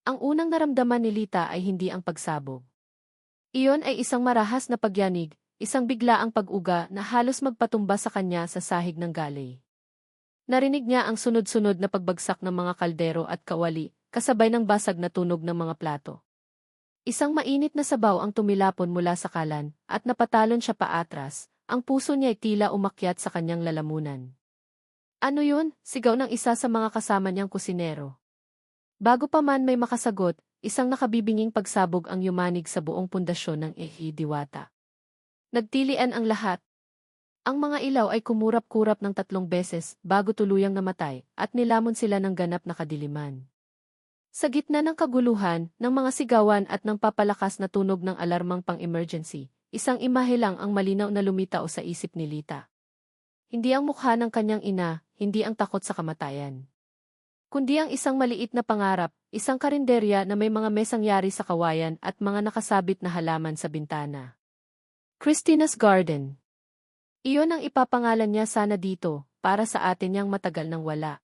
Ang unang naramdaman ni Lita ay hindi ang pagsabog. Iyon ay isang marahas na pagyanig, isang biglaang pag-uga na halos magpatumba sa kanya sa sahig ng galley. Narinig niya ang sunod-sunod na pagbagsak ng mga kaldero at kawali, kasabay ng basag na tunog ng mga plato. Isang mainit na sabaw ang tumilapon mula sa kalan, at napatalon siya paatras, ang puso niya ay tila umakyat sa kanyang lalamunan. Ano yun? Sigaw ng isa sa mga kasama niyang kusinero. Bago pa man may makasagot, isang nakabibinging pagsabog ang yumanig sa buong pundasyon ng Ehi Diwata. Nagtilian ang lahat. Ang mga ilaw ay kumurap-kurap ng 3 beses bago tuluyang namatay at nilamon sila ng ganap na kadiliman. Sa gitna ng kaguluhan, ng mga sigawan at ng papalakas na tunog ng alarmang pang-emergency, isang imahe lang ang malinaw na lumitaw sa isip ni Lita. Hindi ang mukha ng kanyang ina, hindi ang takot sa kamatayan, kundi ang isang maliit na pangarap, isang karinderya na may mga mesang yari sa kawayan at mga nakasabit na halaman sa bintana. Christina's Garden. Iyon ang ipapangalan niya sana dito, para sa atin niyang matagal nang wala.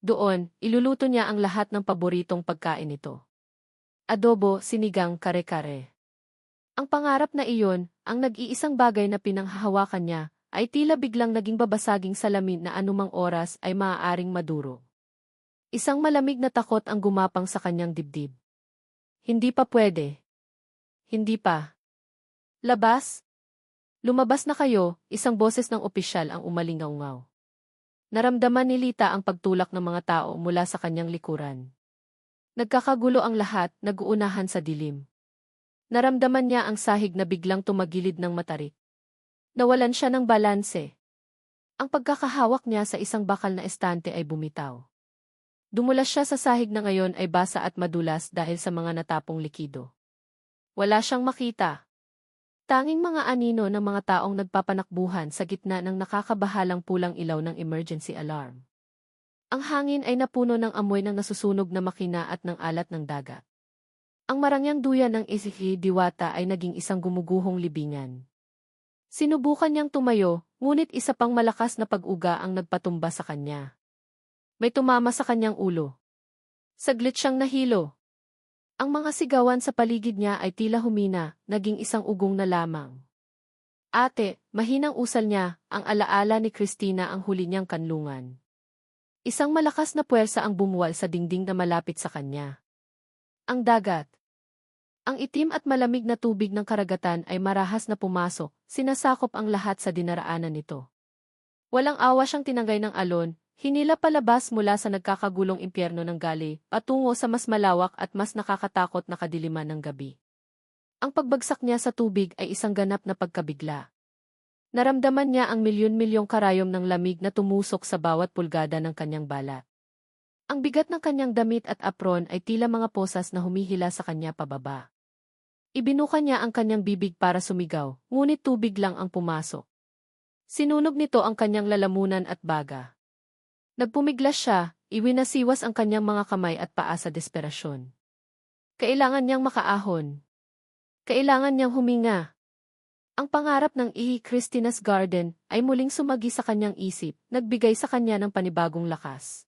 Doon, iluluto niya ang lahat ng paboritong pagkain nito. Adobo, sinigang, kare-kare. Ang pangarap na iyon, ang nag-iisang bagay na pinanghahawakan niya, ay tila biglang naging babasaging salamin na anumang oras ay maaaring maduro. Isang malamig na takot ang gumapang sa kanyang dibdib. Hindi pa pwede. Hindi pa. Labas? Lumabas na kayo, isang boses ng opisyal ang umalingaw-ngaw. Naramdaman ni Lita ang pagtulak ng mga tao mula sa kanyang likuran. Nagkakagulo ang lahat, nag-uunahan sa dilim. Naramdaman niya ang sahig na biglang tumagilid ng matarik. Nawalan siya ng balanse. Ang pagkakahawak niya sa isang bakal na estante ay bumitaw. Dumulas siya sa sahig na ngayon ay basa at madulas dahil sa mga natapong likido. Wala siyang makita. Tanging mga anino ng mga taong nagpapanakbuhan sa gitna ng nakakabahalang pulang ilaw ng emergency alarm. Ang hangin ay napuno ng amoy ng nasusunog na makina at ng alat ng dagat. Ang marangyang duyan ng Ehi Diwata ay naging isang gumuguhong libingan. Sinubukan niyang tumayo, ngunit isa pang malakas na pag-uga ang nagpatumba sa kanya. May tumama sa kanyang ulo. Saglit siyang nahilo. Ang mga sigawan sa paligid niya ay tila humina, naging isang ugong na lamang. Ate, mahinang usal niya, ang alaala ni Christina ang huli niyang kanlungan. Isang malakas na puwersa ang bumuwal sa dingding na malapit sa kanya. Ang dagat. Ang itim at malamig na tubig ng karagatan ay marahas na pumasok, sinasakop ang lahat sa dinaraanan nito. Walang awa siyang tinanggay ng alon, hinila palabas mula sa nagkakagulong impyerno ng gali, patungo sa mas malawak at mas nakakatakot na kadiliman ng gabi. Ang pagbagsak niya sa tubig ay isang ganap na pagkabigla. Naramdaman niya ang milyon-milyong karayom ng lamig na tumusok sa bawat pulgada ng kanyang balat. Ang bigat ng kanyang damit at apron ay tila mga posas na humihila sa kanya pababa. Ibinuka niya ang kanyang bibig para sumigaw, ngunit tubig lang ang pumasok. Sinunog nito ang kanyang lalamunan at baga. Nagpumiglas siya, iwinasiwas ang kanyang mga kamay at paa sa desperasyon. Kailangan niyang makaahon. Kailangan niyang huminga. Ang pangarap ng Ehi Christina's Garden ay muling sumagi sa kanyang isip, nagbigay sa kanya ng panibagong lakas.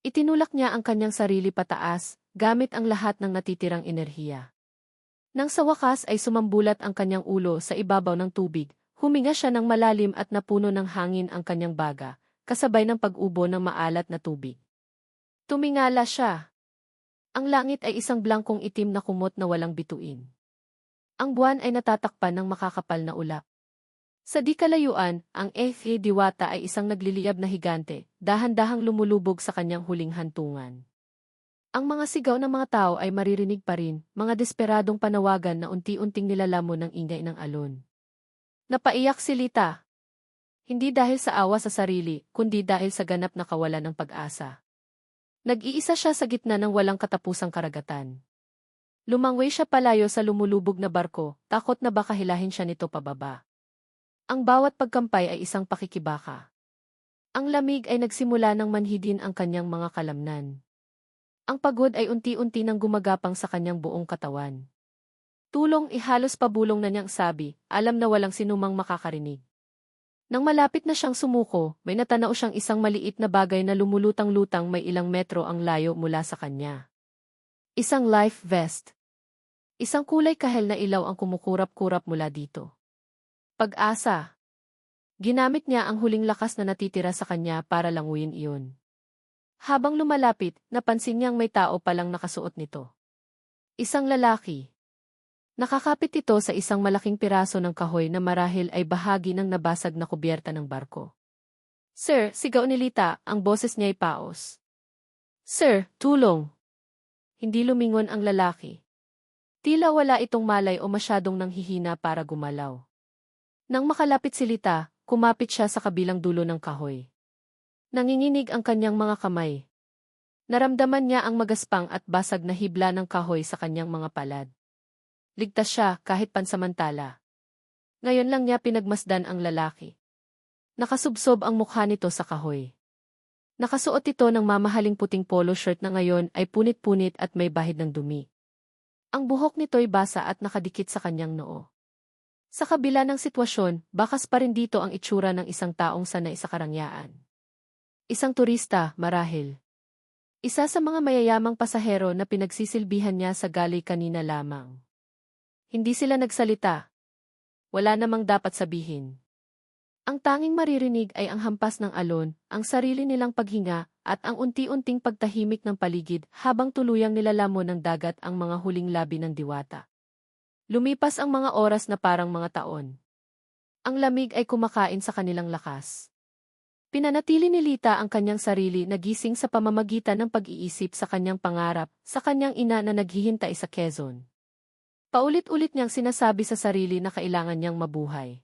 Itinulak niya ang kanyang sarili pataas, gamit ang lahat ng natitirang enerhiya. Nang sa wakas ay sumambulat ang kanyang ulo sa ibabaw ng tubig, huminga siya ng malalim at napuno ng hangin ang kanyang baga, kasabay ng pag-ubo ng maalat na tubig. Tumingala siya. Ang langit ay isang blangkong itim na kumot na walang bituin. Ang buwan ay natatakpan ng makakapal na ulap. Sa di kalayuan, ang Ehi Diwata ay isang nagliliyab na higante, dahan-dahang lumulubog sa kanyang huling hantungan. Ang mga sigaw ng mga tao ay maririnig pa rin, mga desperadong panawagan na unti-unting nilalamon ng ingay ng alon. Napaiyak si Lita. Hindi dahil sa awa sa sarili, kundi dahil sa ganap na kawalan ng pag-asa. Nag-iisa siya sa gitna ng walang katapusang karagatan. Lumangway siya palayo sa lumulubog na barko, takot na baka hilahin siya nito pababa. Ang bawat pagkampay ay isang pakikibaka. Ang lamig ay nagsimula ng manhidin ang kanyang mga kalamnan. Ang pagod ay unti-unti nang gumagapang sa kanyang buong katawan. Tulong, ihalos pabulong na niyang sabi, alam na walang sinumang makakarinig. Nang malapit na siyang sumuko, may natanaw siyang isang maliit na bagay na lumulutang-lutang may ilang metro ang layo mula sa kanya. Isang life vest. Isang kulay kahel na ilaw ang kumukurap-kurap mula dito. Pag-asa. Ginamit niya ang huling lakas na natitira sa kanya para languyin iyon. Habang lumalapit, napansin niyang may tao palang nakasuot nito. Isang lalaki. Nakakapit ito sa isang malaking piraso ng kahoy na marahil ay bahagi ng nabasag na kubyerta ng barko. "Sir," sigaw ni Lita, ang boses niya'y paos. "Sir, tulong!" Hindi lumingon ang lalaki. Tila wala itong malay o masyadong nanghihina para gumalaw. Nang makalapit si Lita, kumapit siya sa kabilang dulo ng kahoy. Nanginginig ang kanyang mga kamay. Naramdaman niya ang magaspang at basag na hibla ng kahoy sa kanyang mga palad. Ligtas siya kahit pansamantala. Ngayon lang niya pinagmasdan ang lalaki. Nakasubsob ang mukha nito sa kahoy. Nakasuot ito ng mamahaling puting polo shirt na ngayon ay punit-punit at may bahid ng dumi. Ang buhok nito'y basa at nakadikit sa kanyang noo. Sa kabila ng sitwasyon, bakas pa rin dito ang itsura ng isang taong sanay sa karangyaan. Isang turista, marahil. Isa sa mga mayayamang pasahero na pinagsisilbihan niya sa gali kanina lamang. Hindi sila nagsalita. Wala namang dapat sabihin. Ang tanging maririnig ay ang hampas ng alon, ang sarili nilang paghinga, at ang unti-unting pagtahimik ng paligid habang tuluyang nilalamon ng dagat ang mga huling labi ng diwata. Lumipas ang mga oras na parang mga taon. Ang lamig ay kumakain sa kanilang lakas. Pinanatili ni Lita ang kanyang sarili na gising sa pamamagitan ng pag-iisip sa kanyang pangarap, sa kanyang ina na naghihintay sa Quezon. Paulit-ulit niyang sinasabi sa sarili na kailangan niyang mabuhay.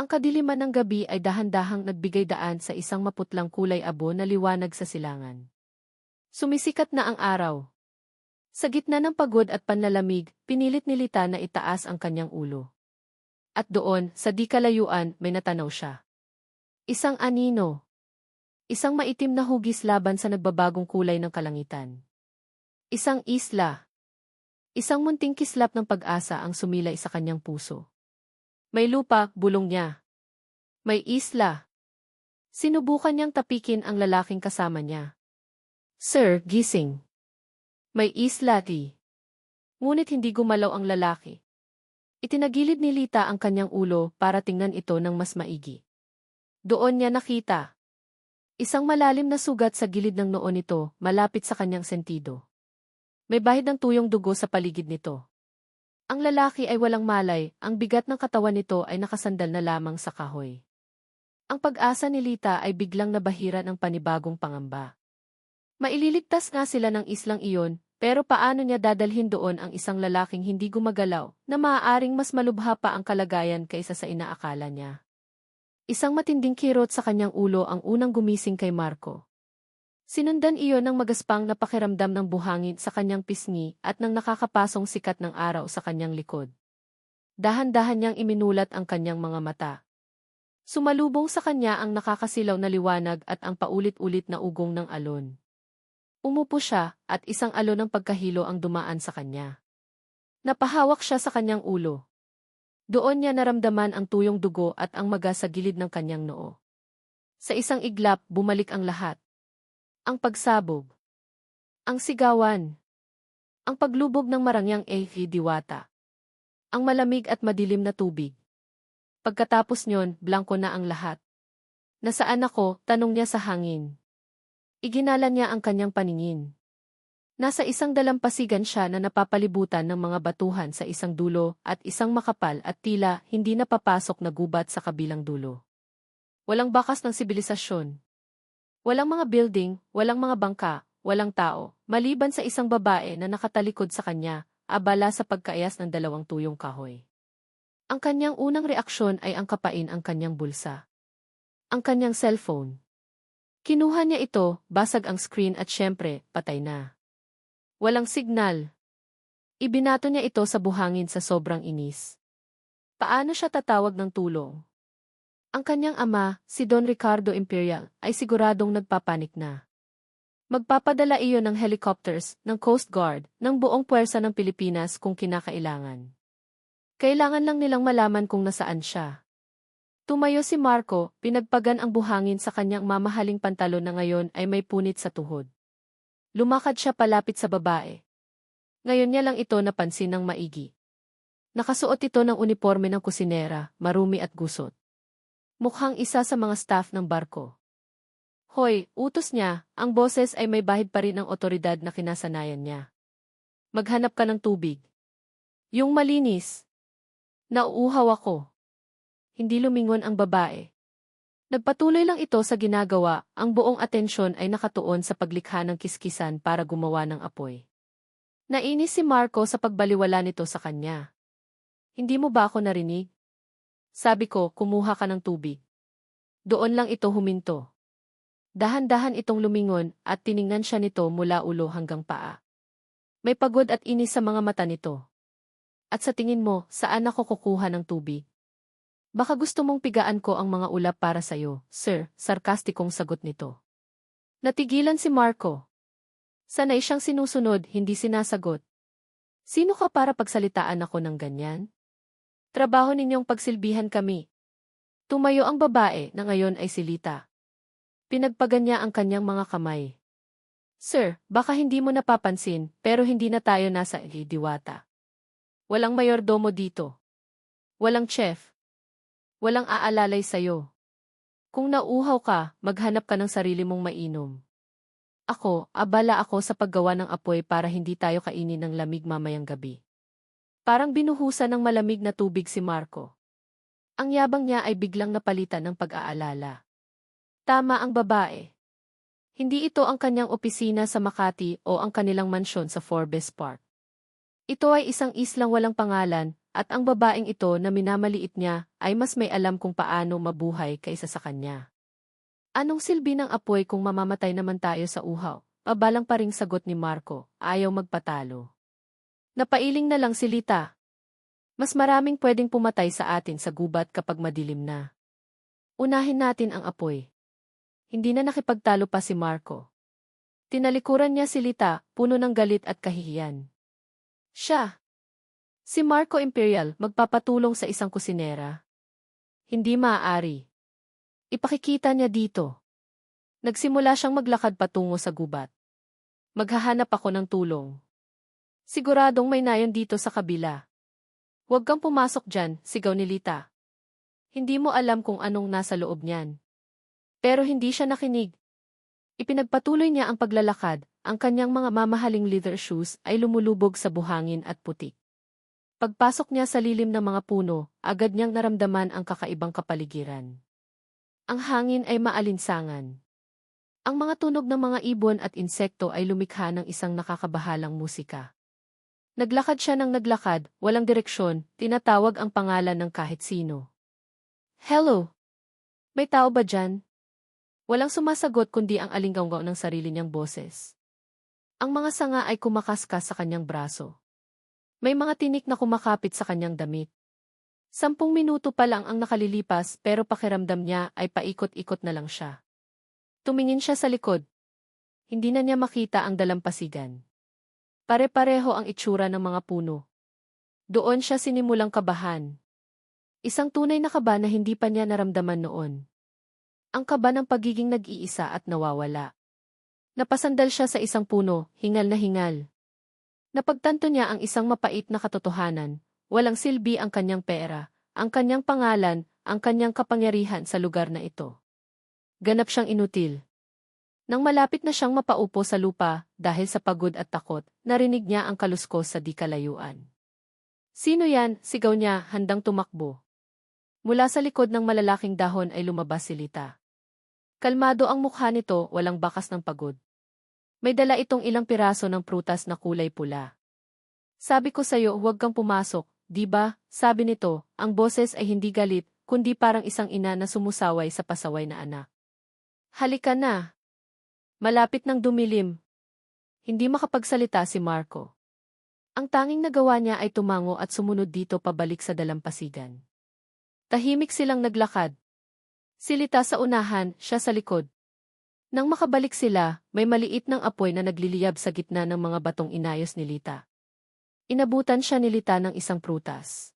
Ang kadiliman ng gabi ay dahan-dahang nagbigay daan sa isang maputlang kulay abo na liwanag sa silangan. Sumisikat na ang araw. Sa gitna ng pagod at panlalamig, pinilit ni Lita na itaas ang kanyang ulo. At doon, sa di kalayuan, may natanaw siya. Isang anino. Isang maitim na hugis laban sa nagbabagong kulay ng kalangitan. Isang isla. Isang munting kislap ng pag-asa ang sumilay sa kanyang puso. May lupa, bulong niya. May isla. Sinubukan niyang tapikin ang lalaking kasama niya. "Sir, gising. May isla, di." Ngunit hindi gumalaw ang lalaki. Itinagilid ni Lita ang kanyang ulo para tingnan ito ng mas maigi. Doon niya nakita. Isang malalim na sugat sa gilid ng noo nito, malapit sa kanyang sentido. May bahid ng tuyong dugo sa paligid nito. Ang lalaki ay walang malay, ang bigat ng katawan nito ay nakasandal na lamang sa kahoy. Ang pag-asa ni Lita ay biglang nabahira ng panibagong pangamba. Maililigtas nga sila ng islang iyon, pero paano niya dadalhin doon ang isang lalaking hindi gumagalaw, na maaaring mas malubha pa ang kalagayan kaysa sa inaakala niya? Isang matinding kirot sa kanyang ulo ang unang gumising kay Marco. Sinundan iyon ng magaspang na pakiramdam ng buhangin sa kanyang pisngi at ng nakakapasong sikat ng araw sa kanyang likod. Dahan-dahan niyang iminulat ang kanyang mga mata. Sumalubong sa kanya ang nakakasilaw na liwanag at ang paulit-ulit na ugong ng alon. Umupo siya at isang alon ng pagkahilo ang dumaan sa kanya. Napahawak siya sa kanyang ulo. Doon niya naramdaman ang tuyong dugo at ang maga sa gilid ng kanyang noo. Sa isang iglap, bumalik ang lahat. Ang pagsabog. Ang sigawan. Ang paglubog ng marangyang diwata. Ang malamig at madilim na tubig. Pagkatapos nyon, blanko na ang lahat. "Nasaan ako?" tanong niya sa hangin. Iginala niya ang kanyang paningin. Nasa isang dalampasigan siya na napapalibutan ng mga batuhan sa isang dulo at isang makapal at tila hindi napapasok na gubat sa kabilang dulo. Walang bakas ng sibilisasyon. Walang mga building, walang mga bangka, walang tao, maliban sa isang babae na nakatalikod sa kanya, abala sa pagkaayos ng dalawang tuyong kahoy. Ang kanyang unang reaksyon ay angkapain ang kanyang bulsa. Ang kanyang cellphone. Kinuha niya ito, basag ang screen at syempre, patay na. Walang signal. Ibinato niya ito sa buhangin sa sobrang inis. Paano siya tatawag ng tulong? Ang kanyang ama, si Don Ricardo Imperial, ay siguradong nagpapanik na. Magpapadala iyon ng helicopters, ng Coast Guard, ng buong puwersa ng Pilipinas kung kinakailangan. Kailangan lang nilang malaman kung nasaan siya. Tumayo si Marco, pinagpagan ang buhangin sa kanyang mamahaling pantalon na ngayon ay may punit sa tuhod. Lumakad siya palapit sa babae. Ngayon niya lang ito napansin ng maigi. Nakasuot ito ng uniforme ng kusinera, marumi at gusot. Mukhang isa sa mga staff ng barko. Hoy, utos niya, ang boses ay may bahid pa rin ng otoridad na kinasanayan niya. Maghanap ka ng tubig. Yung malinis. Nauuhaw ako. Hindi lumingon ang babae. Nagpatuloy lang ito sa ginagawa, ang buong atensyon ay nakatuon sa paglikha ng kiskisan para gumawa ng apoy. Nainis si Marco sa pagbaliwala nito sa kanya. Hindi mo ba ako narinig? Sabi ko, kumuha ka ng tubig. Doon lang ito huminto. Dahan-dahan itong lumingon at tiningnan siya nito mula ulo hanggang paa. May pagod at inis sa mga mata nito. At sa tingin mo, saan ako kukuha ng tubig? Baka gusto mong pigaan ko ang mga ulap para sa'yo, sir, sarkastikong sagot nito. Natigilan si Marco. Sanay siyang sinusunod, hindi sinasagot. Sino ka para pagsalitaan ako ng ganyan? Trabaho ninyong pagsilbihan kami. Tumayo ang babae na ngayon ay si Lita. Pinagpagan niya ang kanyang mga kamay. Sir, baka hindi mo napapansin, pero hindi na tayo nasa Diwata. Walang mayordomo dito. Walang chef. Walang aalalay sa'yo. Kung nauuhaw ka, maghanap ka ng sarili mong mainom. Ako, abala ako sa paggawa ng apoy para hindi tayo kainin ng lamig mamayang gabi. Parang binuhusan ng malamig na tubig si Marco. Ang yabang niya ay biglang napalitan ng pag-aalala. Tama ang babae. Hindi ito ang kanyang opisina sa Makati o ang kanilang mansyon sa Forbes Park. Ito ay isang islang walang pangalan, at ang babaeng ito na minamaliit niya ay mas may alam kung paano mabuhay kaysa sa kanya. Anong silbi ng apoy kung mamamatay naman tayo sa uhaw? Pabalang pa ring sagot ni Marco, ayaw magpatalo. Napailing na lang si Lita. Mas maraming pwedeng pumatay sa atin sa gubat kapag madilim na. Unahin natin ang apoy. Hindi na nakipagtalo pa si Marco. Tinalikuran niya si Lita, puno ng galit at kahihiyan. Siya. Si Marco Imperial magpapatulong sa isang kusinera. Hindi maaari. Ipakikita niya dito. Nagsimula siyang maglakad patungo sa gubat. Maghahanap ako ng tulong. Siguradong may nayon dito sa kabila. Huwag kang pumasok dyan, sigaw ni Lita. Hindi mo alam kung anong nasa loob niyan. Pero hindi siya nakinig. Ipinagpatuloy niya ang paglalakad, ang kanyang mga mamahaling leather shoes ay lumulubog sa buhangin at putik. Pagpasok niya sa lilim ng mga puno, agad niyang naramdaman ang kakaibang kapaligiran. Ang hangin ay maalinsangan. Ang mga tunog ng mga ibon at insekto ay lumikha ng isang nakakabahalang musika. Naglakad siya ng naglakad, walang direksyon, tinatawag ang pangalan ng kahit sino. Hello? May tao ba dyan? Walang sumasagot kundi ang alinggaw ng sarili niyang boses. Ang mga sanga ay kumakaskas sa kanyang braso. May mga tinik na kumakapit sa kanyang damit. 10 minuto pa lang ang nakalilipas pero pakiramdam niya ay paikot-ikot na lang siya. Tumingin siya sa likod. Hindi na niya makita ang dalampasigan. Pare-pareho ang itsura ng mga puno. Doon siya sinimulang kabahan. Isang tunay na kaba na hindi pa niya naramdaman noon. Ang kaba ng pagiging nag-iisa at nawawala. Napasandal siya sa isang puno, hingal na hingal. Napagtanto niya ang isang mapait na katotohanan, walang silbi ang kanyang pera, ang kanyang pangalan, ang kanyang kapangyarihan sa lugar na ito. Ganap siyang inutil. Nang malapit na siyang mapaupo sa lupa dahil sa pagod at takot, narinig niya ang kaluskos sa di kalayuan. Sino yan? Sigaw niya, handang tumakbo. Mula sa likod ng malalaking dahon ay lumabas si Lita. Kalmado ang mukha nito, walang bakas ng pagod. May dala itong ilang piraso ng prutas na kulay pula. Sabi ko sa'yo, huwag kang pumasok, di ba? Sabi nito, ang boses ay hindi galit, kundi parang isang ina na sumusaway sa pasaway na anak. Halika na. Malapit nang dumilim. Hindi makapagsalita si Marco. Ang tanging nagawa niya ay tumango at sumunod dito pabalik sa dalampasigan. Tahimik silang naglakad. Si Lita sa unahan, siya sa likod. Nang makabalik sila, may maliit ng apoy na nagliliyab sa gitna ng mga batong inayos ni Lita. Inabutan siya ni Lita ng isang prutas.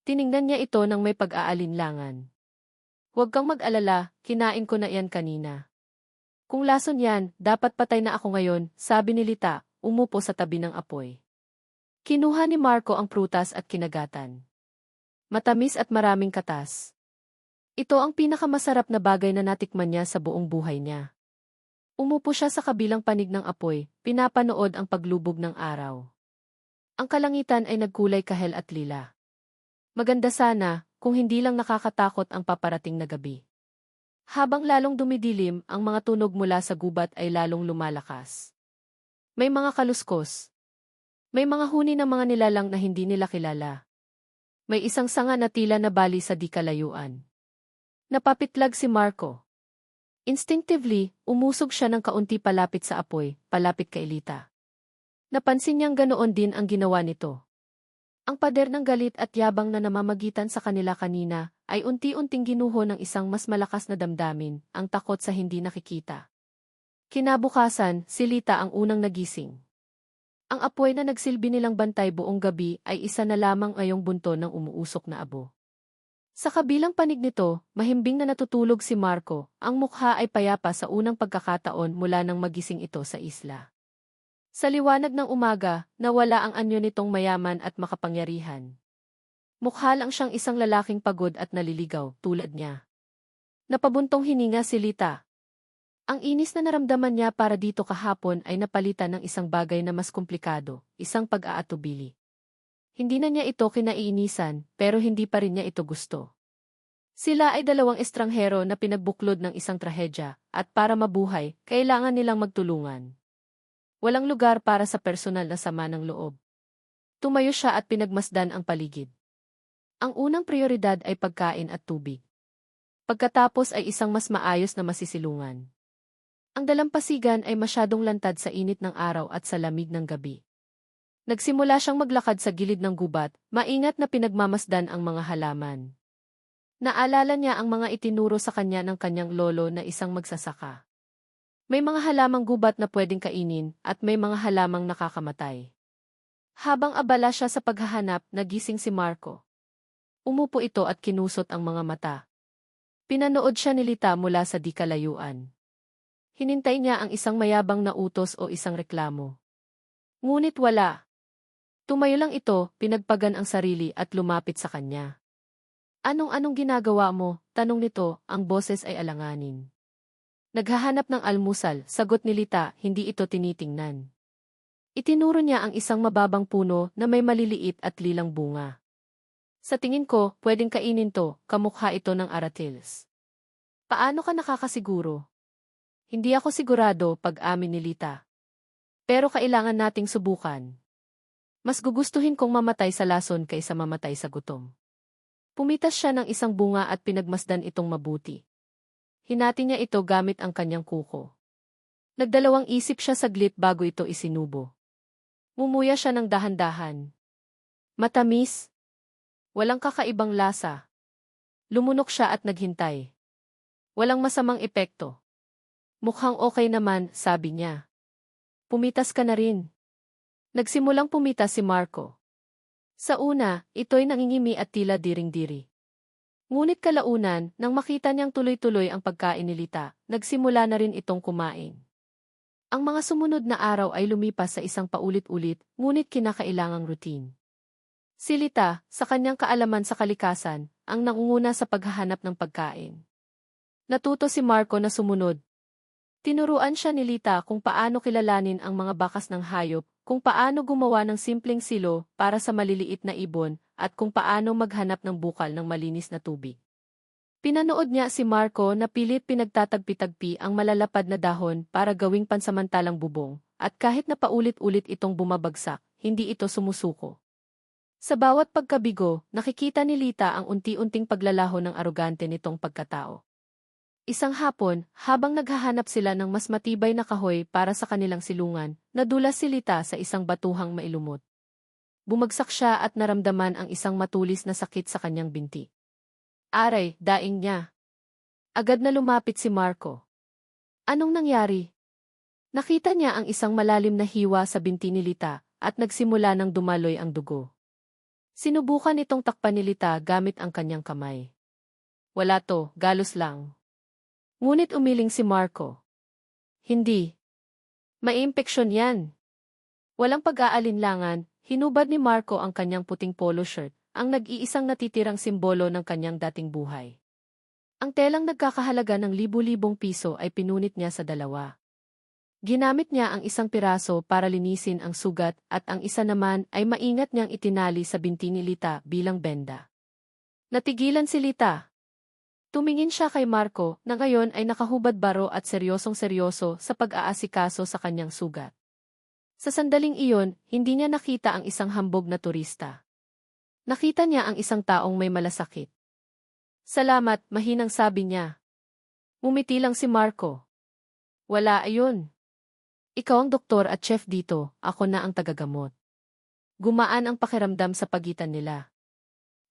Tiningnan niya ito nang may pag-aalinlangan. Huwag kang mag-alala, kinain ko na iyan kanina. Kung lason yan, dapat patay na ako ngayon, sabi ni Lita, umupo sa tabi ng apoy. Kinuha ni Marco ang prutas at kinagatan. Matamis at maraming katas. Ito ang pinakamasarap na bagay na natikman niya sa buong buhay niya. Umupo siya sa kabilang panig ng apoy, pinapanood ang paglubog ng araw. Ang kalangitan ay nagkulay kahel at lila. Maganda sana, kung hindi lang nakakatakot ang paparating na gabi. Habang lalong dumidilim, ang mga tunog mula sa gubat ay lalong lumalakas. May mga kaluskos. May mga huni ng mga nilalang na hindi nila kilala. May isang sanga na tila nabali sa di kalayuan. Napapitlag si Marco. Instinctively, umusog siya ng kaunti palapit sa apoy, palapit kay Lita. Napansin niyang ganoon din ang ginawa nito. Ang pader ng galit at yabang na namamagitan sa kanila kanina ay unti-unting ginuho ng isang mas malakas na damdamin, ang takot sa hindi nakikita. Kinabukasan, si Lita ang unang nagising. Ang apoy na nagsilbi nilang bantay buong gabi ay isa na lamang ngayong bunto ng umuusok na abo. Sa kabilang panig nito, mahimbing na natutulog si Marco, ang mukha ay payapa sa unang pagkakataon mula nang magising ito sa isla. Sa liwanag ng umaga, nawala ang anyo nitong mayaman at makapangyarihan. Mukha lang siyang isang lalaking pagod at naliligaw, tulad niya. Napabuntong hininga si Lita. Ang inis na naramdaman niya para dito kahapon ay napalitan ng isang bagay na mas komplikado, isang pag-aatubili. Hindi na niya ito kinaiinisan, pero hindi pa rin niya ito gusto. Sila ay dalawang estranghero na pinagbuklod ng isang trahedya, at para mabuhay, kailangan nilang magtulungan. Walang lugar para sa personal na sama ng loob. Tumayo siya at pinagmasdan ang paligid. Ang unang prioridad ay pagkain at tubig. Pagkatapos ay isang mas maayos na masisilungan. Ang dalampasigan ay masyadong lantad sa init ng araw at sa lamig ng gabi. Nagsimula siyang maglakad sa gilid ng gubat, maingat na pinagmamasdan ang mga halaman. Naalala niya ang mga itinuro sa kanya ng kanyang lolo na isang magsasaka. May mga halamang gubat na pwedeng kainin at may mga halamang nakakamatay. Habang abala siya sa paghahanap, nagising si Marco. Umupo ito at kinusot ang mga mata. Pinanood siya ni Lita mula sa di kalayuan. Hinintay niya ang isang mayabang na utos o isang reklamo. Ngunit wala. Tumayo lang ito, pinagpagan ang sarili at lumapit sa kanya. Anong ginagawa mo? Tanong nito, ang boses ay alanganin. Naghahanap ng almusal, sagot ni Lita, hindi ito tinitingnan. Itinuro niya ang isang mababang puno na may maliliit at lilang bunga. Sa tingin ko, pwedeng kainin to, kamukha ito ng aratiles. Paano ka nakakasiguro? Hindi ako sigurado, pag-amin ni Lita. Pero kailangan nating subukan. Mas gugustuhin kong mamatay sa lason kaysa mamatay sa gutom. Pumitas siya ng isang bunga at pinagmasdan itong mabuti. Hinati niya ito gamit ang kanyang kuko. Nagdalawang isip siya saglit bago ito isinubo. Mumuya siya ng dahan-dahan. Matamis. Walang kakaibang lasa. Lumunok siya at naghintay. Walang masamang epekto. Mukhang okay naman, sabi niya. Pumitas ka na rin. Nagsimulang pumitas si Marco. Sa una, ito'y nangingimi at tila diring-diri. Ngunit kalaunan, nang makita niyang tuloy-tuloy ang pagkain ni Lita, nagsimula na rin itong kumain. Ang mga sumunod na araw ay lumipas sa isang paulit-ulit, ngunit kinakailangang routine. Si Lita, sa kanyang kaalaman sa kalikasan, ang nangunguna sa paghahanap ng pagkain. Natuto si Marco na sumunod. Tinuruan siya ni Lita kung paano kilalanin ang mga bakas ng hayop, kung paano gumawa ng simpleng silo para sa maliliit na ibon, at kung paano maghanap ng bukal ng malinis na tubig. Pinanood niya si Marco na pilit pinagtatagpi-tagpi ang malalapad na dahon para gawing pansamantalang bubong, at kahit na paulit-ulit itong bumabagsak, hindi ito sumusuko. Sa bawat pagkabigo, nakikita ni Lita ang unti-unting paglalaho ng arogante nitong pagkatao. Isang hapon, habang naghahanap sila ng mas matibay na kahoy para sa kanilang silungan, nadulas si Lita sa isang batuhang mailumot. Bumagsak siya at naramdaman ang isang matulis na sakit sa kanyang binti. Aray, daing niya. Agad na lumapit si Marco. Anong nangyari? Nakita niya ang isang malalim na hiwa sa binti ni Lita at nagsimula ng dumaloy ang dugo. Sinubukan itong takpan ni Lita gamit ang kanyang kamay. Wala to, galos lang. Ngunit umiling si Marco. Hindi. May impeksyon yan. Walang pag-aalinlangan, hinubad ni Marco ang kanyang puting polo shirt, ang nag-iisang natitirang simbolo ng kanyang dating buhay. Ang telang nagkakahalaga ng libu-libong piso ay pinunit niya sa dalawa. Ginamit niya ang isang piraso para linisin ang sugat at ang isa naman ay maingat niyang itinali sa binti ni Lita bilang benda. Natigilan si Lita. Tumingin siya kay Marco na ngayon ay nakahubad baro at seryosong-seryoso sa pag-aasikaso sa kanyang sugat. Sa sandaling iyon, hindi niya nakita ang isang hambog na turista. Nakita niya ang isang taong may malasakit. Salamat, mahinang sabi niya. Ngumiti lang si Marco. Wala ayon. Ikaw ang doktor at chef dito, ako na ang tagagamot. Gumaan ang pakiramdam sa pagitan nila.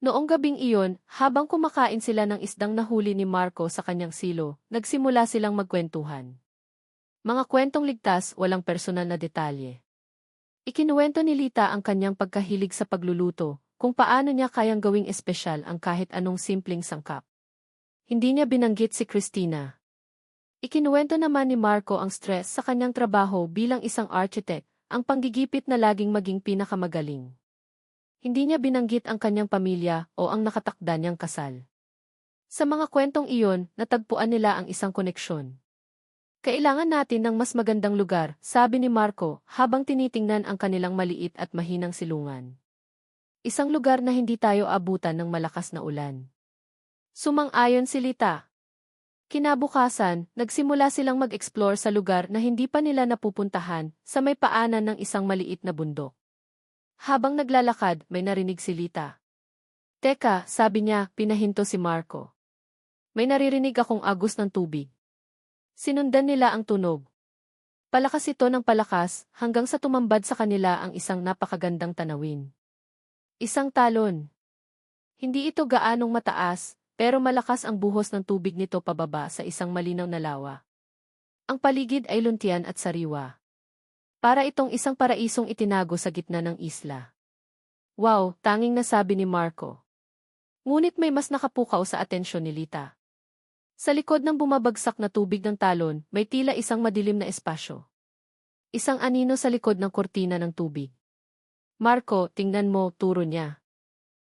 Noong gabing iyon, habang kumakain sila ng isdang nahuli ni Marco sa kanyang silo, nagsimula silang magkwentuhan. Mga kwentong ligtas, walang personal na detalye. Ikinuwento ni Lita ang kanyang pagkahilig sa pagluluto, kung paano niya kayang gawing espesyal ang kahit anong simpleng sangkap. Hindi niya binanggit si Christina. Ikinuwento naman ni Marco ang stress sa kanyang trabaho bilang isang architect, ang panggigipit na laging maging pinakamagaling. Hindi niya binanggit ang kanyang pamilya o ang nakatakda niyang kasal. Sa mga kwentong iyon, natagpuan nila ang isang koneksyon. Kailangan natin ng mas magandang lugar, sabi ni Marco habang tinitingnan ang kanilang maliit at mahinang silungan. Isang lugar na hindi tayo abutan ng malakas na ulan. Sumang-ayon si Lita. Kinabukasan, nagsimula silang mag-explore sa lugar na hindi pa nila napupuntahan, sa may paanan ng isang maliit na bundok. Habang naglalakad, may narinig si Lita. Teka, sabi niya, pinahinto si Marco. May naririnig akong agos ng tubig. Sinundan nila ang tunog. Palakas ito ng palakas hanggang sa tumambad sa kanila ang isang napakagandang tanawin. Isang talon. Hindi ito gaanong mataas, pero malakas ang buhos ng tubig nito pababa sa isang malinaw na lawa. Ang paligid ay luntian at sariwa. Para itong isang paraisong itinago sa gitna ng isla. Wow, tanging nasabi ni Marco. Ngunit may mas nakapukaw sa atensyon ni Lita. Sa likod ng bumabagsak na tubig ng talon, may tila isang madilim na espasyo. Isang anino sa likod ng kortina ng tubig. Marco, tingnan mo, turo niya.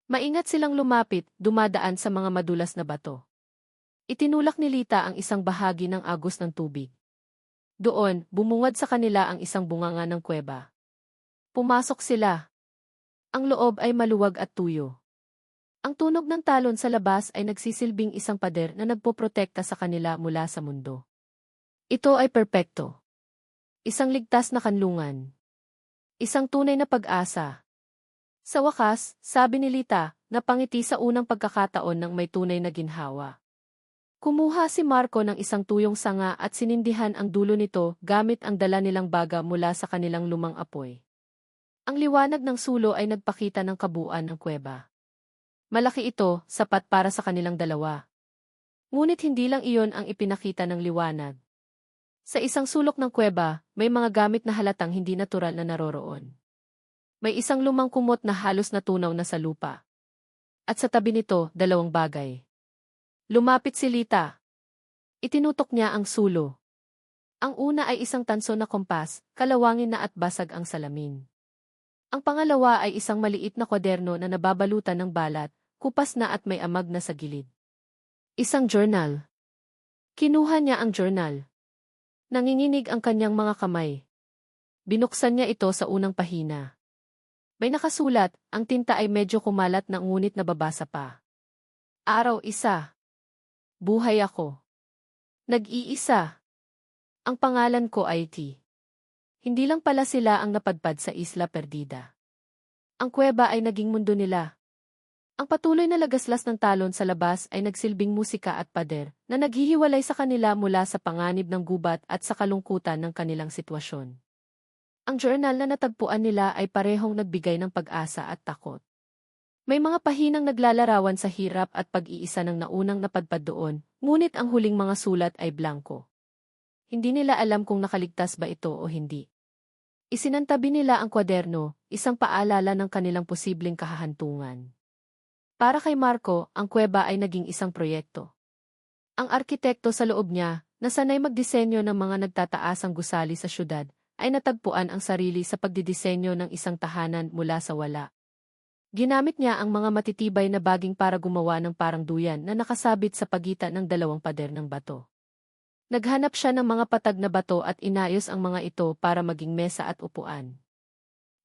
Maingat silang lumapit, dumadaan sa mga madulas na bato. Itinulak ni Lita ang isang bahagi ng agos ng tubig. Doon, bumungad sa kanila ang isang bunganga ng kuweba. Pumasok sila. Ang loob ay maluwag at tuyo. Ang tunog ng talon sa labas ay nagsisilbing isang pader na nagpoprotekta sa kanila mula sa mundo. Ito ay perpekto. Isang ligtas na kanlungan. Isang tunay na pag-asa. Sa wakas, sabi ni Lita, napangiti sa unang pagkakataon ng may tunay na ginhawa. Kumuha si Marco ng isang tuyong sanga at sinindihan ang dulo nito gamit ang dala nilang baga mula sa kanilang lumang apoy. Ang liwanag ng sulo ay nagpakita ng kabuuan ng kuweba. Malaki ito, sapat para sa kanilang dalawa. Ngunit hindi lang iyon ang ipinakita ng liwanag. Sa isang sulok ng kuweba, may mga gamit na halatang hindi natural na naroroon. May isang lumang kumot na halos natunaw na sa lupa. At sa tabi nito, dalawang bagay. Lumapit si Lita. Itinutok niya ang sulo. Ang una ay isang tanso na kompas, kalawangin na at basag ang salamin. Ang pangalawa ay isang maliit na kwaderno na nababalutan ng balat, kupas na at may amag na sa gilid. Isang journal. Kinuha niya ang journal. Nanginginig ang kanyang mga kamay. Binuksan niya ito sa unang pahina. May nakasulat, ang tinta ay medyo kumalat na ngunit nababasa pa. Araw 1. Buhay ako. Nag-iisa. Ang pangalan ko ay T. Hindi lang pala sila ang napadpad sa Isla Perdida. Ang kuweba ay naging mundo nila. Ang patuloy na lagaslas ng talon sa labas ay nagsilbing musika at pader na naghihiwalay sa kanila mula sa panganib ng gubat at sa kalungkutan ng kanilang sitwasyon. Ang journal na natagpuan nila ay parehong nagbigay ng pag-asa at takot. May mga pahinang naglalarawan sa hirap at pag-iisa ng naunang napadpad doon, ngunit ang huling mga sulat ay blanko. Hindi nila alam kung nakaligtas ba ito o hindi. Isinantabi nila ang kwaderno, isang paalala ng kanilang posibleng kahahantungan. Para kay Marco, ang kuweba ay naging isang proyekto. Ang arkitekto sa loob niya, na sanay magdisenyo ng mga nagtataasang gusali sa syudad, ay natagpuan ang sarili sa pagdidisenyo ng isang tahanan mula sa wala. Ginamit niya ang mga matitibay na baging para gumawa ng parang duyan na nakasabit sa pagitan ng dalawang pader ng bato. Naghanap siya ng mga patag na bato at inayos ang mga ito para maging mesa at upuan.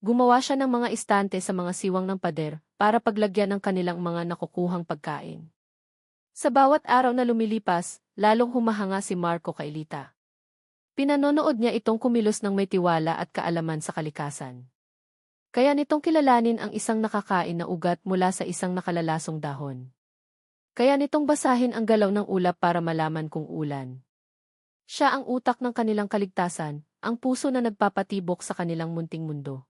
Gumawa siya ng mga istante sa mga siwang ng pader para paglagyan ng kanilang mga nakukuhang pagkain. Sa bawat araw na lumilipas, lalong humahanga si Marco kay Lita. Pinanonood niya itong kumilos ng may tiwala at kaalaman sa kalikasan. Kaya nitong kilalanin ang isang nakakain na ugat mula sa isang nakalalasong dahon. Kaya nitong basahin ang galaw ng ulap para malaman kung ulan. Siya ang utak ng kanilang kaligtasan, ang puso na nagpapatibok sa kanilang munting mundo.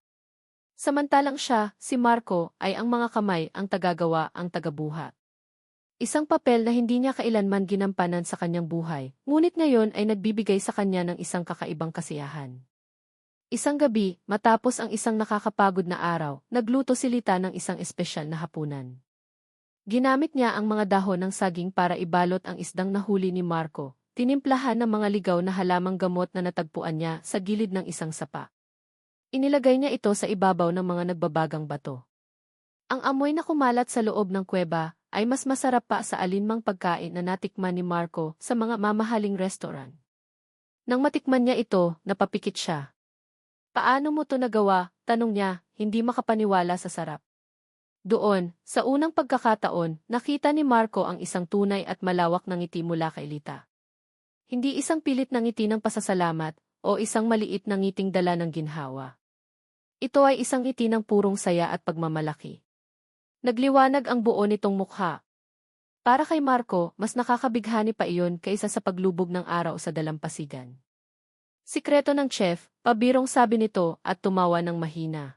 Samantalang siya, si Marco, ay ang mga kamay, ang tagagawa, ang tagabuhat. Isang papel na hindi niya kailanman ginampanan sa kanyang buhay, ngunit ngayon ay nagbibigay sa kanya ng isang kakaibang kasiyahan. Isang gabi, matapos ang isang nakakapagod na araw, nagluto si Lita ng isang espesyal na hapunan. Ginamit niya ang mga dahon ng saging para ibalot ang isdang nahuli ni Marco, tinimplahan ng mga ligaw na halamang gamot na natagpuan niya sa gilid ng isang sapa. Inilagay niya ito sa ibabaw ng mga nagbabagang bato. Ang amoy na kumalat sa loob ng kuweba ay mas masarap pa sa alinmang pagkain na natikman ni Marco sa mga mamahaling restaurant. Nang matikman niya ito, napapikit siya. "Paano mo to nagawa?" tanong niya, hindi makapaniwala sa sarap. Doon, sa unang pagkakataon, nakita ni Marco ang isang tunay at malawak na ngiti mula kay Lita. Hindi isang pilit na ngiti ng pasasalamat o isang maliit na ngiting dala ng ginhawa. Ito ay isang ngiti ng purong saya at pagmamalaki. Nagliwanag ang buo nitong mukha. Para kay Marco, mas nakakabighani pa iyon kaysa sa paglubog ng araw sa dalampasigan. "Sikreto ng chef," pabirong sabi nito at tumawa ng mahina.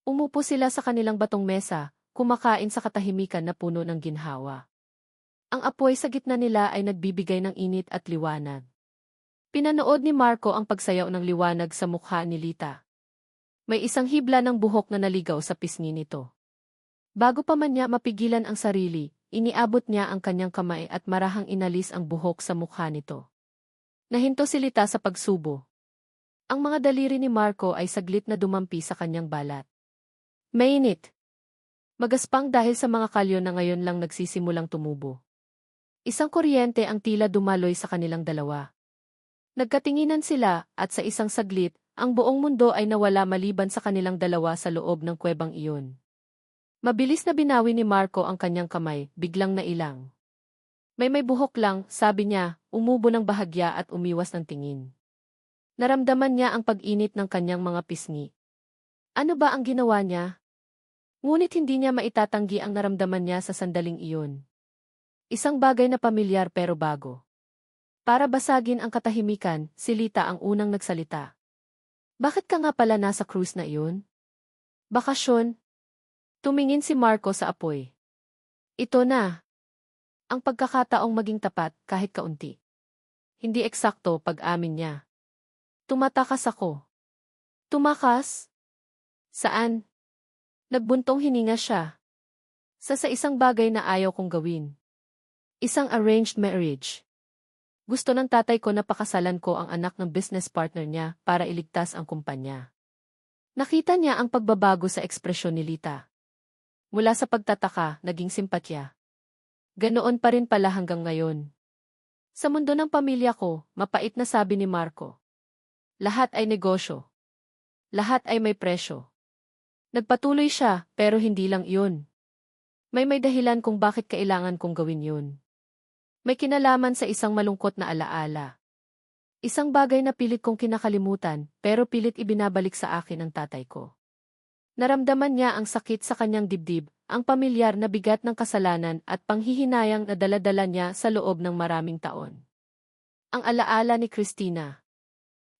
Umupo sila sa kanilang batong mesa, kumakain sa katahimikan na puno ng ginhawa. Ang apoy sa gitna nila ay nagbibigay ng init at liwanag. Pinanood ni Marco ang pagsayaw ng liwanag sa mukha ni Lita. May isang hibla ng buhok na naligaw sa pisngi nito. Bago pa man niya mapigilan ang sarili, iniabot niya ang kanyang kamay at marahang inalis ang buhok sa mukha nito. Nahinto si Lita sa pagsubo. Ang mga daliri ni Marco ay saglit na dumampi sa kanyang balat. Mainit. Magaspang dahil sa mga kalyo na ngayon lang nagsisimulang tumubo. Isang kuryente ang tila dumaloy sa kanilang dalawa. Nagkatinginan sila at sa isang saglit, ang buong mundo ay nawala maliban sa kanilang dalawa sa loob ng kuwebang iyon. Mabilis na binawi ni Marco ang kanyang kamay, biglang nailang. May buhok lang," sabi niya, umubo ng bahagya at umiwas ng tingin. Naramdaman niya ang pag-init ng kanyang mga pisngi. Ano ba ang ginawa niya? Ngunit hindi niya maitatanggi ang naramdaman niya sa sandaling iyon. Isang bagay na pamilyar pero bago. Para basagin ang katahimikan, si Lita ang unang nagsalita. "Bakit ka nga pala nasa cruise na iyon? Bakasyon?" Tumingin si Marco sa apoy. "Ito na. Ang pagkakataong maging tapat kahit kaunti." Hindi eksakto pag-amin niya. "Tumatakas ako." "Tumakas? Saan?" Nagbuntong hininga siya. Sa isang bagay na ayaw kong gawin. Isang arranged marriage. Gusto ng tatay ko na pakasalan ko ang anak ng business partner niya para iligtas ang kumpanya. Nakita niya ang pagbabago sa ekspresyon ni Lita. Mula sa pagtataka, naging simpatya. Ganoon pa rin pala hanggang ngayon. "Sa mundo ng pamilya ko," mapait na sabi ni Marco. "Lahat ay negosyo. Lahat ay may presyo." Nagpatuloy siya, pero hindi lang iyon. May dahilan kung bakit kailangan kong gawin yun. May kinalaman sa isang malungkot na alaala. Isang bagay na pilit kong kinakalimutan, pero pilit ibinabalik sa akin ng tatay ko. Naramdaman niya ang sakit sa kanyang dibdib, ang pamilyar na bigat ng kasalanan at panghihinayang na dala-dala niya sa loob ng maraming taon. Ang alaala ni Christina.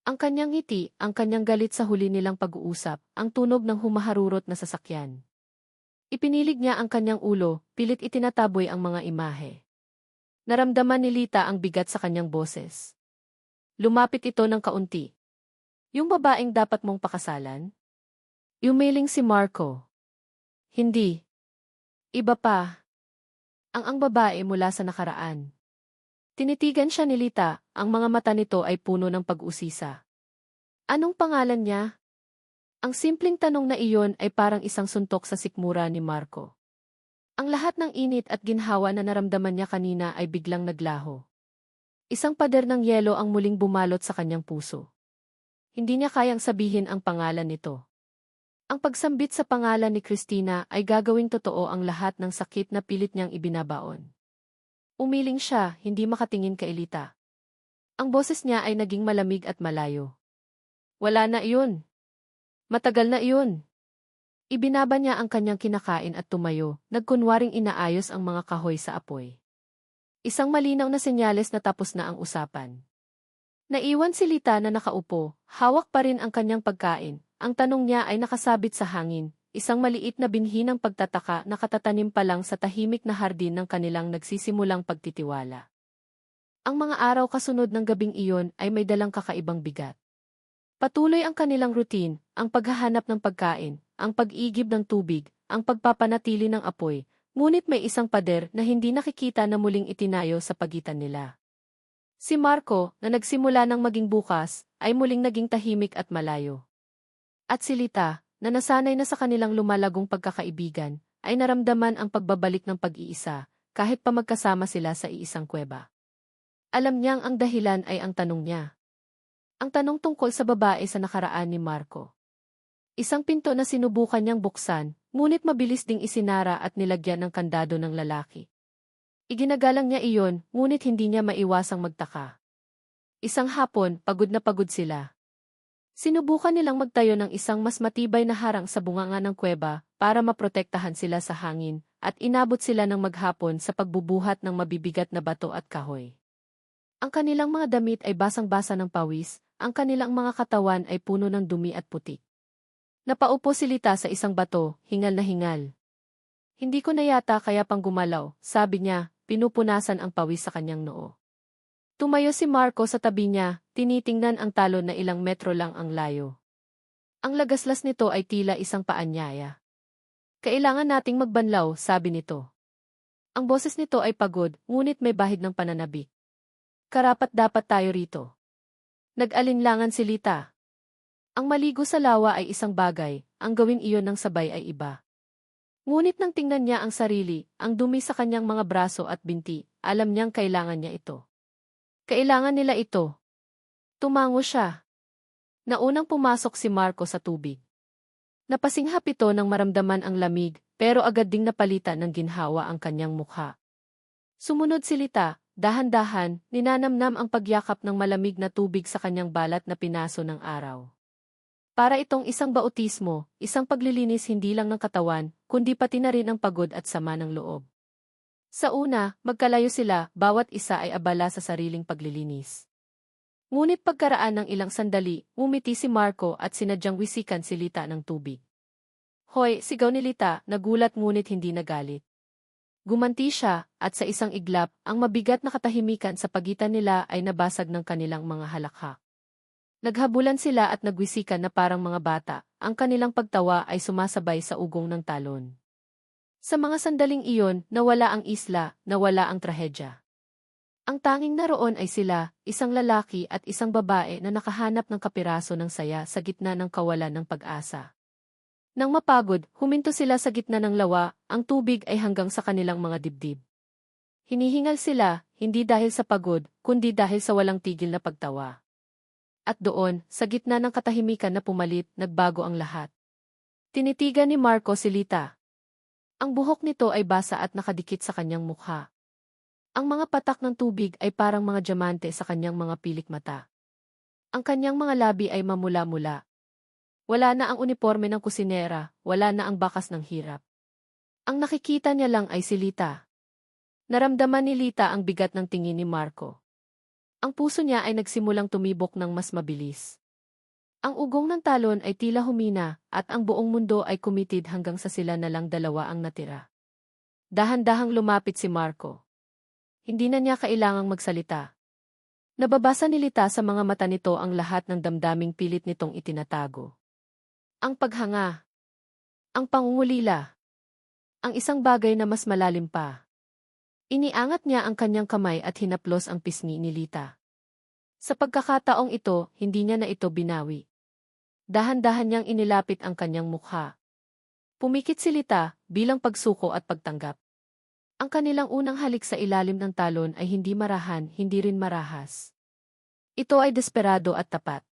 Ang kanyang ngiti, ang kanyang galit sa huli nilang pag-uusap, ang tunog ng humaharurot na sasakyan. Ipinilig niya ang kanyang ulo, pilit itinataboy ang mga imahe. Naramdaman ni Lita ang bigat sa kanyang boses. Lumapit ito ng kaunti. "Yung babaeng dapat mong pakasalan?" Yumiling si Marco. "Hindi. Iba pa. Ang babae mula sa nakaraan." Tinitigan siya ni Lita, ang mga mata nito ay puno ng pag-usisa. Anong pangalan niya? Ang simpleng tanong na iyon ay parang isang suntok sa sikmura ni Marco. Ang lahat ng init at ginhawa na naramdaman niya kanina ay biglang naglaho. Isang pader ng yelo ang muling bumalot sa kanyang puso. Hindi niya kayang sabihin ang pangalan nito. Ang pagsambit sa pangalan ni Christina ay gagawing totoo ang lahat ng sakit na pilit niyang ibinabaon. Umiling siya, hindi makatingin kay Lita. Ang boses niya ay naging malamig at malayo. Wala na iyon. Matagal na iyon. Ibinaba niya ang kanyang kinakain at tumayo, nagkunwaring inaayos ang mga kahoy sa apoy. Isang malinaw na senyales na tapos na ang usapan. Naiwan si Lita na nakaupo, hawak pa rin ang kanyang pagkain. Ang tanong niya ay nakasabit sa hangin, isang maliit na binhi ng pagtataka na katatanim pa lang sa tahimik na hardin ng kanilang nagsisimulang pagtitiwala. Ang mga araw kasunod ng gabing iyon ay may dalang kakaibang bigat. Patuloy ang kanilang routine, ang paghahanap ng pagkain, ang pag-igib ng tubig, ang pagpapanatili ng apoy, ngunit may isang pader na hindi nakikita na muling itinayo sa pagitan nila. Si Marco, na nagsimula ng maging bukas, ay muling naging tahimik at malayo. At si Lita, na nasanay na sa kanilang lumalagong pagkakaibigan, ay naramdaman ang pagbabalik ng pag-iisa, kahit pa magkasama sila sa iisang kuweba. Alam niyang ang dahilan ay ang tanong niya. Ang tanong tungkol sa babae sa nakaraan ni Marco. Isang pinto na sinubukan niyang buksan, ngunit mabilis ding isinara at nilagyan ng kandado ng lalaki. Iginagalang niya iyon, ngunit hindi niya maiwasang magtaka. Isang hapon, pagod na pagod sila. Sinubukan nilang magtayo ng isang mas matibay na harang sa bunganga ng kuweba para maprotektahan sila sa hangin, at inabot sila ng maghapon sa pagbubuhat ng mabibigat na bato at kahoy. Ang kanilang mga damit ay basang-basa ng pawis, ang kanilang mga katawan ay puno ng dumi at putik. Napaupo si Lita sa isang bato, hingal na hingal. Hindi ko na yata kaya pang gumalaw, sabi niya, pinupunasan ang pawis sa kanyang noo. Tumayo si Marco sa tabi niya, tinitingnan ang talon na ilang metro lang ang layo. Ang lagaslas nito ay tila isang paanyaya. Kailangan nating magbanlaw, sabi nito. Ang boses nito ay pagod, ngunit may bahid ng pananabik. Karapat-dapat tayo rito. Nag-alinlangan si Lita. Ang maligo sa lawa ay isang bagay, ang gawin iyon ng sabay ay iba. Ngunit nang tingnan niya ang sarili, ang dumi sa kanyang mga braso at binti, alam niyang kailangan niya ito. Kailangan nila ito. Tumango siya. Naunang pumasok si Marco sa tubig. Napasinghap ito nang maramdaman ang lamig, pero agad ding napalitan ng ginhawa ang kanyang mukha. Sumunod si Lita, dahan-dahan, ninanamnam ang pagyakap ng malamig na tubig sa kanyang balat na pinaso ng araw. Para itong isang bautismo, isang paglilinis hindi lang ng katawan, kundi pati na rin ang pagod at sama ng loob. Sa una, magkalayo sila, bawat isa ay abala sa sariling paglilinis. Ngunit pagkaraan ng ilang sandali, umiti si Marco at sinadyang wisikan si Lita ng tubig. Hoy, sigaw ni Lita, nagulat ngunit hindi nagalit. Gumanti siya, at sa isang iglap, ang mabigat na katahimikan sa pagitan nila ay nabasag ng kanilang mga halakhak. Naghabulan sila at nagwisikan na parang mga bata, ang kanilang pagtawa ay sumasabay sa ugong ng talon. Sa mga sandaling iyon, nawala ang isla, nawala ang trahedya. Ang tanging naroon ay sila, isang lalaki at isang babae na nakahanap ng kapiraso ng saya sa gitna ng kawalan ng pag-asa. Nang mapagod, huminto sila sa gitna ng lawa, ang tubig ay hanggang sa kanilang mga dibdib. Hinihingal sila, hindi dahil sa pagod, kundi dahil sa walang tigil na pagtawa. At doon, sa gitna ng katahimikan na pumalit, nagbago ang lahat. Tinitigan ni Marco si Lita. Ang buhok nito ay basa at nakadikit sa kanyang mukha. Ang mga patak ng tubig ay parang mga diamante sa kanyang mga pilik mata. Ang kanyang mga labi ay mamula-mula. Wala na ang uniforme ng kusinera, wala na ang bakas ng hirap. Ang nakikita niya lang ay si Lita. Naramdaman ni Lita ang bigat ng tingin ni Marco. Ang puso niya ay nagsimulang tumibok ng mas mabilis. Ang ugong ng talon ay tila humina, at ang buong mundo ay kumitid hanggang sa sila na lang dalawa ang natira. Dahan-dahang lumapit si Marco. Hindi na niya kailangang magsalita. Nababasa ni Lita sa mga mata nito ang lahat ng damdaming pilit nitong itinatago. Ang paghanga. Ang pangungulila. Ang isang bagay na mas malalim pa. Iniangat niya ang kanyang kamay at hinaplos ang pisngi ni Lita. Sa pagkakataong ito, hindi niya na ito binawi. Dahan-dahan niyang inilapit ang kanyang mukha. Pumikit si Lita bilang pagsuko at pagtanggap. Ang kanilang unang halik sa ilalim ng talon ay hindi marahan, hindi rin marahas. Ito ay desperado at tapat.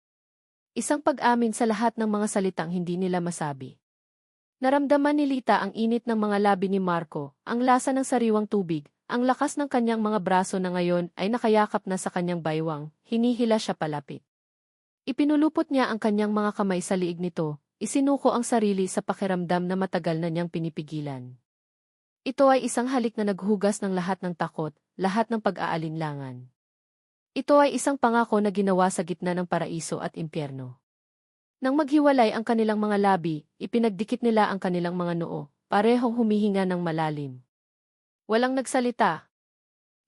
Isang pag-amin sa lahat ng mga salitang hindi nila masabi. Naramdaman ni Lita ang init ng mga labi ni Marco, ang lasa ng sariwang tubig, ang lakas ng kanyang mga braso na ngayon ay nakayakap na sa kanyang baywang, hinihila siya palapit. Ipinulupot niya ang kanyang mga kamay sa liig nito, isinuko ang sarili sa pakiramdam na matagal na niyang pinipigilan. Ito ay isang halik na naghugas ng lahat ng takot, lahat ng pag-aalinlangan. Ito ay isang pangako na ginawa sa gitna ng paraiso at impyerno. Nang maghiwalay ang kanilang mga labi, ipinagdikit nila ang kanilang mga noo, parehong humihinga ng malalim. Walang nagsalita.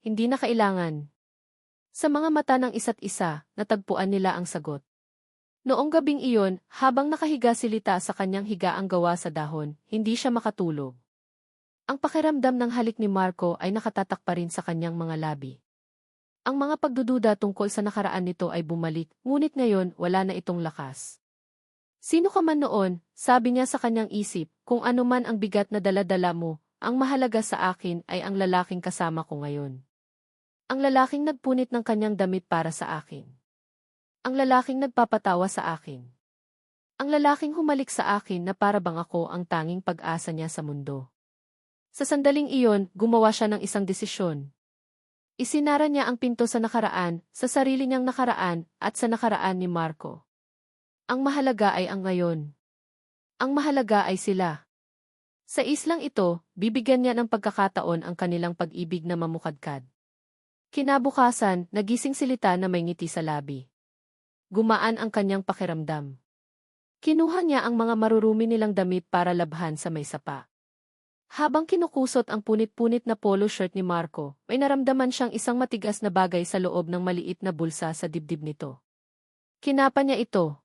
Hindi na kailangan. Sa mga mata ng isa't isa, natagpuan nila ang sagot. Noong gabing iyon, habang nakahiga si Lita sa kanyang higaang gawa sa dahon, hindi siya makatulog. Ang pakiramdam ng halik ni Marco ay nakatatak pa rin sa kanyang mga labi. Ang mga pagdududa tungkol sa nakaraan nito ay bumalik, ngunit ngayon wala na itong lakas. Sino ka man noon, sabi niya sa kanyang isip, kung ano man ang bigat na dala-dala mo, ang mahalaga sa akin ay ang lalaking kasama ko ngayon. Ang lalaking nagpunit ng kanyang damit para sa akin. Ang lalaking nagpapatawa sa akin. Ang lalaking humalik sa akin na para bang ako ang tanging pag-asa niya sa mundo. Sa sandaling iyon, gumawa siya ng isang desisyon. Isinara niya ang pinto sa nakaraan, sa sarili niyang nakaraan, at sa nakaraan ni Marco. Ang mahalaga ay ang ngayon. Ang mahalaga ay sila. Sa islang ito, bibigyan niya ng pagkakataon ang kanilang pag-ibig na mamukadkad. Kinabukasan, nagising si Lita na may ngiti sa labi. Gumaan ang kanyang pakiramdam. Kinuha niya ang mga marurumi nilang damit para labhan sa may sapa. Habang kinukusot ang punit-punit na polo shirt ni Marco, may naramdaman siyang isang matigas na bagay sa loob ng maliit na bulsa sa dibdib nito. Kinapa niya ito.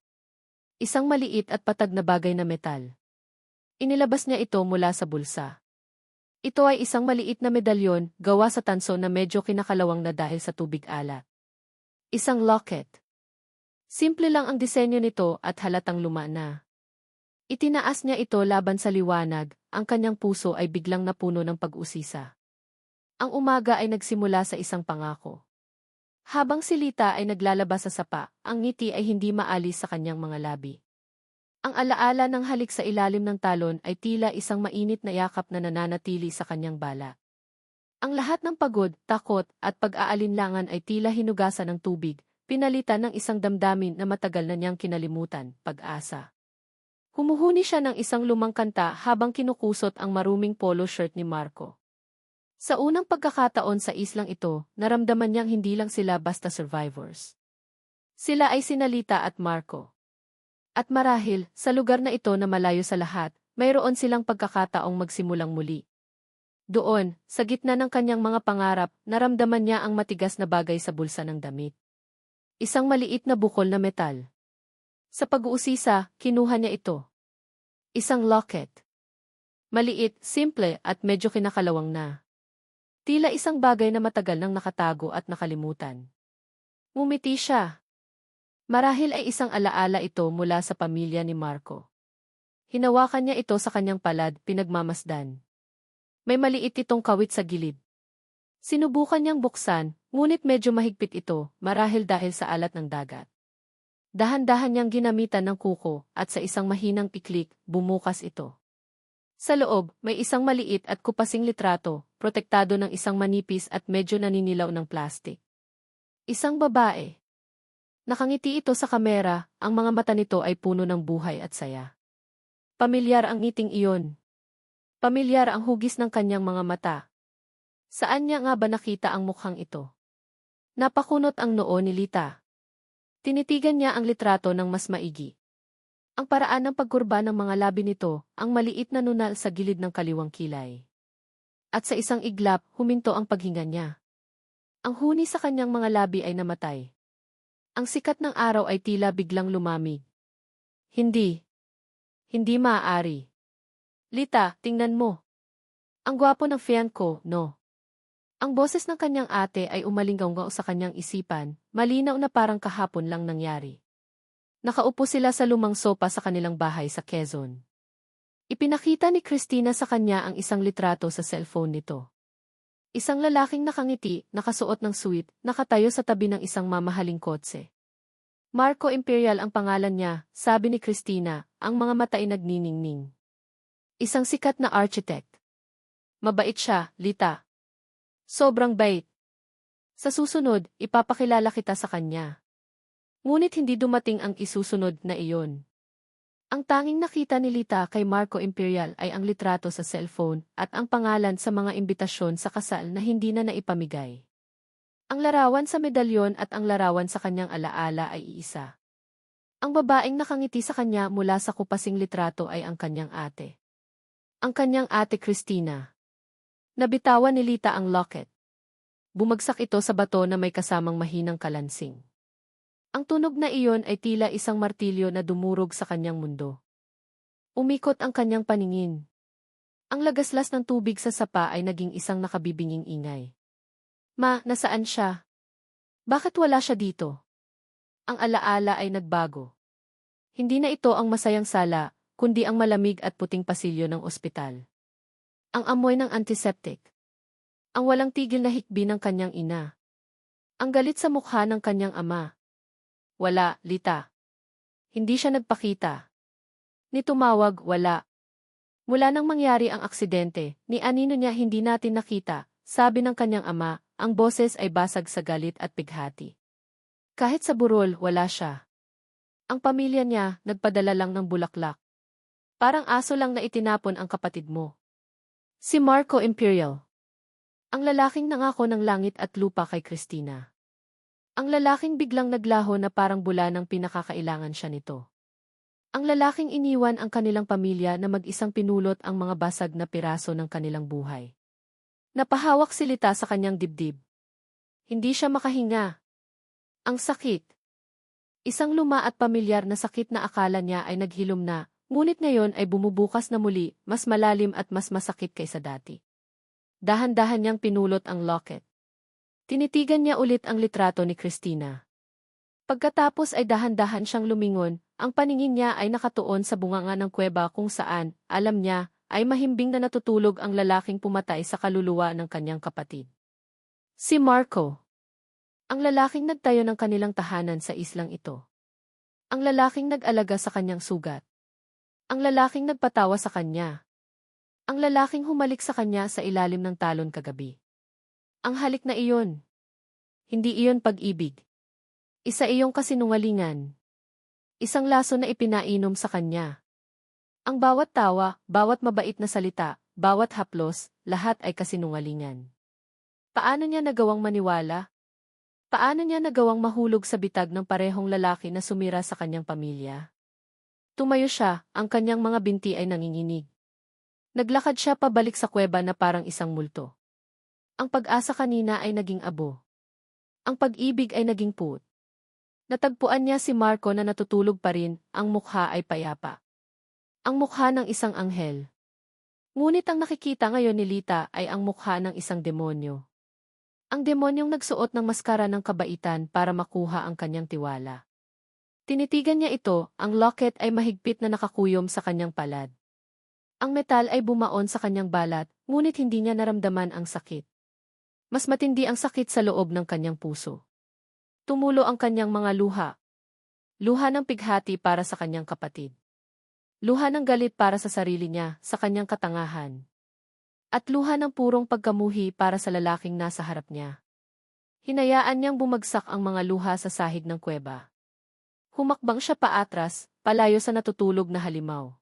Isang maliit at patag na bagay na metal. Inilabas niya ito mula sa bulsa. Ito ay isang maliit na medalyon gawa sa tanso na medyo kinakalawang na dahil sa tubig alat. Isang locket. Simple lang ang disenyo nito at halatang luma na. Itinaas niya ito laban sa liwanag, ang kanyang puso ay biglang napuno ng pag-usisa. Ang umaga ay nagsimula sa isang pangako. Habang si Lita ay naglalabas sa sapa, ang ngiti ay hindi maalis sa kanyang mga labi. Ang alaala ng halik sa ilalim ng talon ay tila isang mainit na yakap na nananatili sa kanyang bala. Ang lahat ng pagod, takot, at pag-aalinlangan ay tila hinugasan ng tubig, pinalitan ng isang damdamin na matagal na niyang kinalimutan, pag-asa. Humuhuni siya ng isang lumang kanta habang kinukusot ang maruming polo shirt ni Marco. Sa unang pagkakataon sa islang ito, naramdaman niyang hindi lang sila basta survivors. Sila ay sina Lita at Marco. At marahil, sa lugar na ito na malayo sa lahat, mayroon silang pagkakataong magsimulang muli. Doon, sa gitna ng kanyang mga pangarap, naramdaman niya ang matigas na bagay sa bulsa ng damit. Isang maliit na bukol na metal. Sa pag-uusisa, kinuha niya ito. Isang locket. Maliit, simple, at medyo kinakalawang na. Tila isang bagay na matagal nang nakatago at nakalimutan. Ngumiti siya. Marahil ay isang alaala ito mula sa pamilya ni Marco. Hinawakan niya ito sa kanyang palad, pinagmamasdan. May maliit itong kawit sa gilid. Sinubukan niyang buksan, ngunit medyo mahigpit ito, marahil dahil sa alat ng dagat. Dahan-dahan niyang ginamitan ng kuko, at sa isang mahinang piklik, bumukas ito. Sa loob, may isang maliit at kupasing litrato, protektado ng isang manipis at medyo naninilaw ng plastik. Isang babae. Nakangiti ito sa kamera, ang mga mata nito ay puno ng buhay at saya. Pamilyar ang ngiting iyon. Pamilyar ang hugis ng kanyang mga mata. Saan niya nga ba nakita ang mukhang ito? Napakunot ang noo ni Lita. Tinitigan niya ang litrato ng mas maigi. Ang paraan ng pagkurba ng mga labi nito, ang maliit na nunal sa gilid ng kaliwang kilay. At sa isang iglap, huminto ang paghinga niya. Ang huni sa kanyang mga labi ay namatay. Ang sikat ng araw ay tila biglang lumamig. Hindi. Hindi maaari. Lita, tingnan mo. Ang gwapo ng fiancé ko, no? Ang boses ng kanyang ate ay umalinggaw sa kanyang isipan, malinaw na parang kahapon lang nangyari. Nakaupo sila sa lumang sopa sa kanilang bahay sa Quezon. Ipinakita ni Christina sa kanya ang isang litrato sa cellphone nito. Isang lalaking nakangiti, nakasuot ng suit, nakatayo sa tabi ng isang mamahaling kotse. Marco Imperial ang pangalan niya, sabi ni Christina, ang mga mata ay nagniningning. Isang sikat na architect. Mabait siya, Lita. Sobrang bait. Sa susunod, ipapakilala kita sa kanya. Ngunit hindi dumating ang isusunod na iyon. Ang tanging nakita ni Lita kay Marco Imperial ay ang litrato sa cellphone at ang pangalan sa mga imbitasyon sa kasal na hindi na naipamigay. Ang larawan sa medalyon at ang larawan sa kanyang alaala ay iisa. Ang babaeng nakangiti sa kanya mula sa kupasing litrato ay ang kanyang ate. Ang kanyang ate Christina. Nabitawan ni Lita ang locket. Bumagsak ito sa bato na may kasamang mahinang kalansing. Ang tunog na iyon ay tila isang martilyo na dumurog sa kanyang mundo. Umikot ang kanyang paningin. Ang lagaslas ng tubig sa sapa ay naging isang nakabibinging ingay. Ma, nasaan siya? Bakit wala siya dito? Ang alaala ay nagbago. Hindi na ito ang masayang sala, kundi ang malamig at puting pasilyo ng ospital. Ang amoy ng antiseptic. Ang walang tigil na hikbi ng kanyang ina. Ang galit sa mukha ng kanyang ama. Wala, Lita. Hindi siya nagpakita. Ni tumawag, wala. Mula nang mangyari ang aksidente, ni anino niya hindi natin nakita, sabi ng kanyang ama, ang boses ay basag sa galit at pighati. Kahit sa burol, wala siya. Ang pamilya niya, nagpadala lang ng bulaklak. Parang aso lang na itinapon ang kapatid mo. Si Marco Imperial. Ang lalaking nangako ng langit at lupa kay Christina. Ang lalaking biglang naglaho na parang bula ng pinakakailangan siya nito. Ang lalaking iniwan ang kanilang pamilya na mag-isang pinulot ang mga basag na piraso ng kanilang buhay. Napahawak si Lita sa kanyang dibdib. Hindi siya makahinga. Ang sakit. Isang luma at pamilyar na sakit na akala niya ay naghilom na, ngunit ngayon ay bumubukas na muli, mas malalim at mas masakit kaysa dati. Dahan-dahan niyang pinulot ang locket. Tinitigan niya ulit ang litrato ni Christina. Pagkatapos ay dahan-dahan siyang lumingon, ang paningin niya ay nakatuon sa bunganga ng kuweba kung saan, alam niya, ay mahimbing na natutulog ang lalaking pumatay sa kaluluwa ng kanyang kapatid. Si Marco. Ang lalaking nagtayo ng kanilang tahanan sa islang ito. Ang lalaking nag-alaga sa kanyang sugat. Ang lalaking nagpatawa sa kanya. Ang lalaking humalik sa kanya sa ilalim ng talon kagabi. Ang halik na iyon. Hindi iyon pag-ibig. Isa iyong kasinungalingan. Isang laso na ipinainom sa kanya. Ang bawat tawa, bawat mabait na salita, bawat haplos, lahat ay kasinungalingan. Paano niya nagawang maniwala? Paano niya nagawang mahulog sa bitag ng parehong lalaki na sumira sa kanyang pamilya? Tumayo siya, ang kanyang mga binti ay nanginginig. Naglakad siya pabalik sa kuweba na parang isang multo. Ang pag-asa kanina ay naging abo. Ang pag-ibig ay naging puot. Natagpuan niya si Marco na natutulog pa rin, ang mukha ay payapa. Ang mukha ng isang anghel. Ngunit ang nakikita ngayon ni Lita ay ang mukha ng isang demonyo. Ang demonyong nagsuot ng maskara ng kabaitan para makuha ang kanyang tiwala. Tinitigan niya ito, ang locket ay mahigpit na nakakuyom sa kanyang palad. Ang metal ay bumaon sa kanyang balat, ngunit hindi niya naramdaman ang sakit. Mas matindi ang sakit sa loob ng kanyang puso. Tumulo ang kanyang mga luha. Luha ng pighati para sa kanyang kapatid. Luha ng galit para sa sarili niya, sa kanyang katangahan. At luha ng purong pagkamuhi para sa lalaking nasa harap niya. Hinayaan niyang bumagsak ang mga luha sa sahig ng kuweba. Humakbang siya paatras, palayo sa natutulog na halimaw.